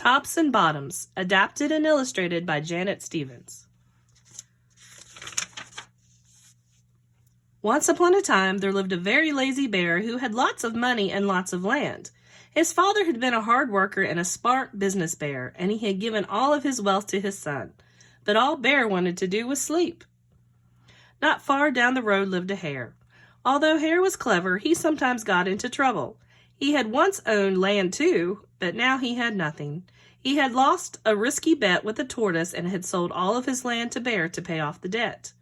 Tops and Bottoms, adapted and illustrated by Janet Stevens. Once upon a time, there lived a very lazy bear who had lots of money and lots of land. His father had been a hard worker and a smart business bear, and he had given all of his wealth to his son. But all Bear wanted to do was sleep. Not far down the road lived a hare. Although Hare was clever, he sometimes got into trouble. He had once owned land too, but now he had nothing. He had lost a risky bet with a tortoise and had sold all of his land to Bear to pay off the debt.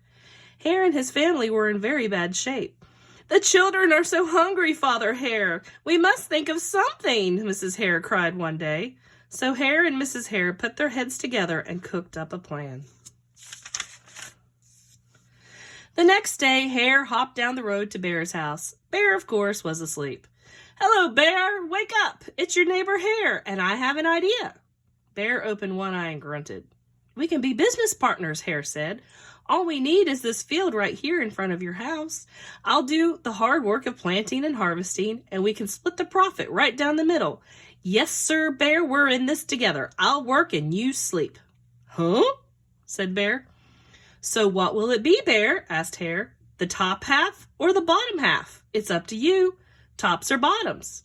Hare and his family were in very bad shape. "The children are so hungry, Father Hare. We must think of something," Mrs. Hare cried one day. So Hare and Mrs. Hare put their heads together and cooked up a plan. The next day, Hare hopped down the road to Bear's house. Bear, of course, was asleep. "Hello, Bear! Wake up! It's your neighbor Hare, and I have an idea." Bear opened one eye and grunted. "We can be business partners," Hare said. "All we need is this field right here in front of your house. I'll do the hard work of planting and harvesting, and we can split the profit right down the middle. Yes, sir, Bear, we're in this together. I'll work and you sleep." "Huh?" said Bear. "So what will it be, Bear?" asked Hare. "The top half or the bottom half? It's up to you. Tops or bottoms?"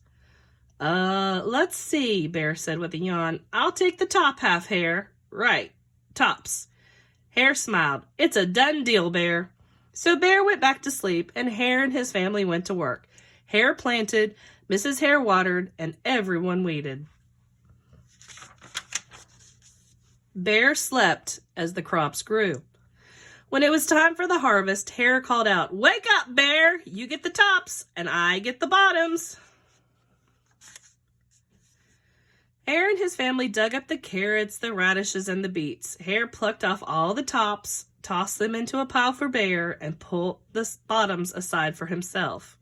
Let's see," Bear said with a yawn. "I'll take the top half, Hare. Right, tops." Hare smiled. "It's a done deal, Bear." So Bear went back to sleep, and Hare and his family went to work. Hare planted, Mrs. Hare watered, and everyone weeded. Bear slept as the crops grew. When it was time for the harvest, Hare called out, "Wake up, Bear! You get the tops, and I get the bottoms." Hare and his family dug up the carrots, the radishes, and the beets. Hare plucked off all the tops, tossed them into a pile for Bear, and pulled the bottoms aside for himself.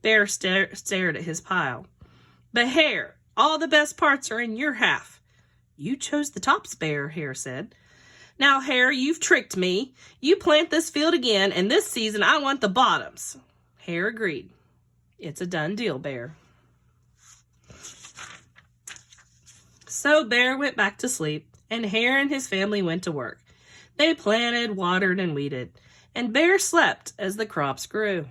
Bear stared at his pile. "But Hare, all the best parts are in your half." "You chose the tops, Bear," Hare said. "Now, Hare, you've tricked me. You plant this field again, and this season I want the bottoms." Hare agreed. "It's a done deal, Bear." So Bear went back to sleep, and Hare and his family went to work. They planted, watered, and weeded, and Bear slept as the crops grew.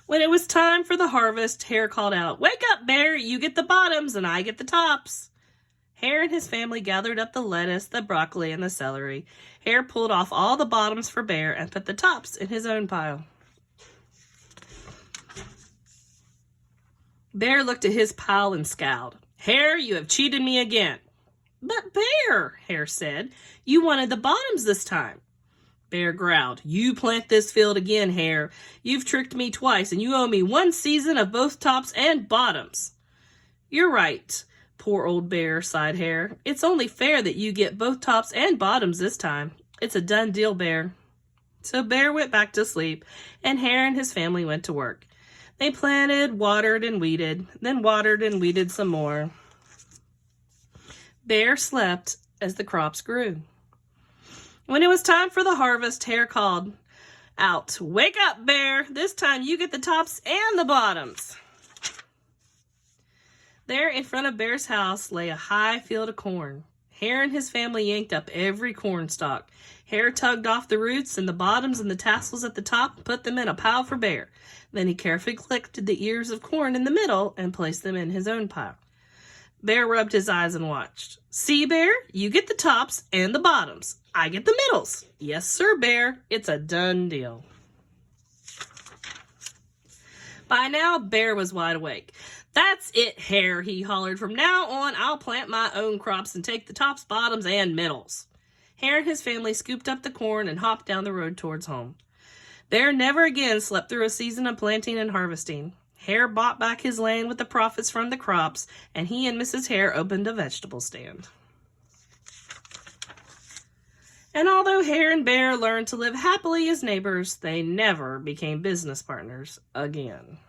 When it was time for the harvest, Hare called out, "Wake up, Bear! You get the bottoms, and I get the tops." Hare and his family gathered up the lettuce, the broccoli, and the celery. Hare pulled off all the bottoms for Bear and put the tops in his own pile. Bear looked at his pile and scowled. "Hare, you have cheated me again." "But Bear," Hare said, "you wanted the bottoms this time." Bear growled, "You plant this field again, Hare. You've tricked me twice, and you owe me one season of both tops and bottoms." "You're right, poor old Bear," sighed Hare. "It's only fair that you get both tops and bottoms this time. It's a done deal, Bear." So Bear went back to sleep, and Hare and his family went to work. They planted, watered, and weeded, then watered and weeded some more. Bear slept as the crops grew. When it was time for the harvest, Hare called out, "Wake up, Bear! This time you get the tops and the bottoms." There in front of Bear's house lay a high field of corn. Hare and his family yanked up every corn stalk. Hare tugged off the roots and the bottoms and the tassels at the top and put them in a pile for Bear. Then he carefully collected the ears of corn in the middle and placed them in his own pile. Bear rubbed his eyes and watched. "See, Bear, you get the tops and the bottoms. I get the middles. Yes, sir, Bear. It's a done deal." By now, Bear was wide awake. "That's it, Hare," he hollered. "From now on, I'll plant my own crops and take the tops, bottoms, and middles." Hare and his family scooped up the corn and hopped down the road towards home. Bear never again slept through a season of planting and harvesting. Hare bought back his land with the profits from the crops, and he and Mrs. Hare opened a vegetable stand. And although Hare and Bear learned to live happily as neighbors, they never became business partners again.